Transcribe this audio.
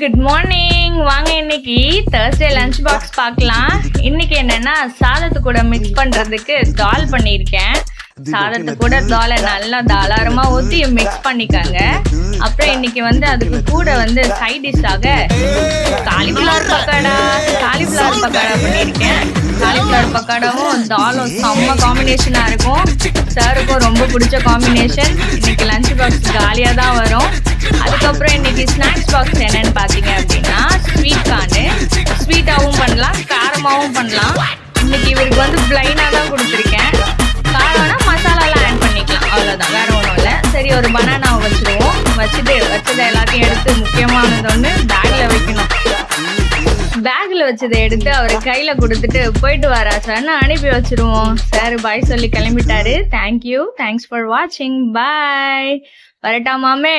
Good morning. வாங்க இன்னைக்கு Thursday lunch box பார்க்கலாம். இன்னைக்கு என்னன்னா சாதத்து கூட மிக்ஸ் பண்றதுக்கு தால் பண்ணியிருக்கேன். சாதத்து கூட தாலை நல்லா தாராளமா ஊற்றி மிக்ஸ் பண்ணிக்கோங்க. அப்புறம் இன்னைக்கு அதுக்கு கூட சைட் டிஷ்ஷாக காலிஃப்ளவர் பக்கோடா பண்ணியிருக்கேன். காலிஃப்ளவர் பக்கோடாவும் தாலும் செம்ம காம்பினேஷனாக இருக்கும். சாருக்கும் ரொம்ப பிடிச்ச காம்பினேஷன். இன்னைக்கு லஞ்ச் பாக்ஸ் காலியாக தான் வரும். அதுக்கப்புறம் இன்னைக்கு ஸ்நாக்ஸ் பாக்ஸ் என்னன்னு பார்த்தீங்க அப்படின்னா ஸ்வீட் கார்னு. ஸ்வீட்டாகவும் பண்ணலாம், காரமாகவும் பண்ணலாம். இன்னைக்கு இவருக்கு பிளைனாக தான் கொடுத்துருக்கேன். காரம்னா மசாலாலாம் ஆட் பண்ணிக்கலாம், அவ்வளோதான், வேற ஒன்றும் இல்லை. சரி, ஒரு பனானாவை வச்சுருவோம். வச்சதை எல்லாத்தையும் எடுத்து முக்கியமானது ஒன்று பேக்கில் வைக்கணும். பேக்கில் வச்சதை எடுத்து அவர் கையில் கொடுத்துட்டு போயிட்டு வரா சார்னு அனுப்பி வச்சிருவோம். சார் பாய் சொல்லி கிளம்பிட்டாரு. தேங்க்யூ, தேங்க்ஸ் ஃபார் வாட்சிங், பாய். வரட்டாமாமே.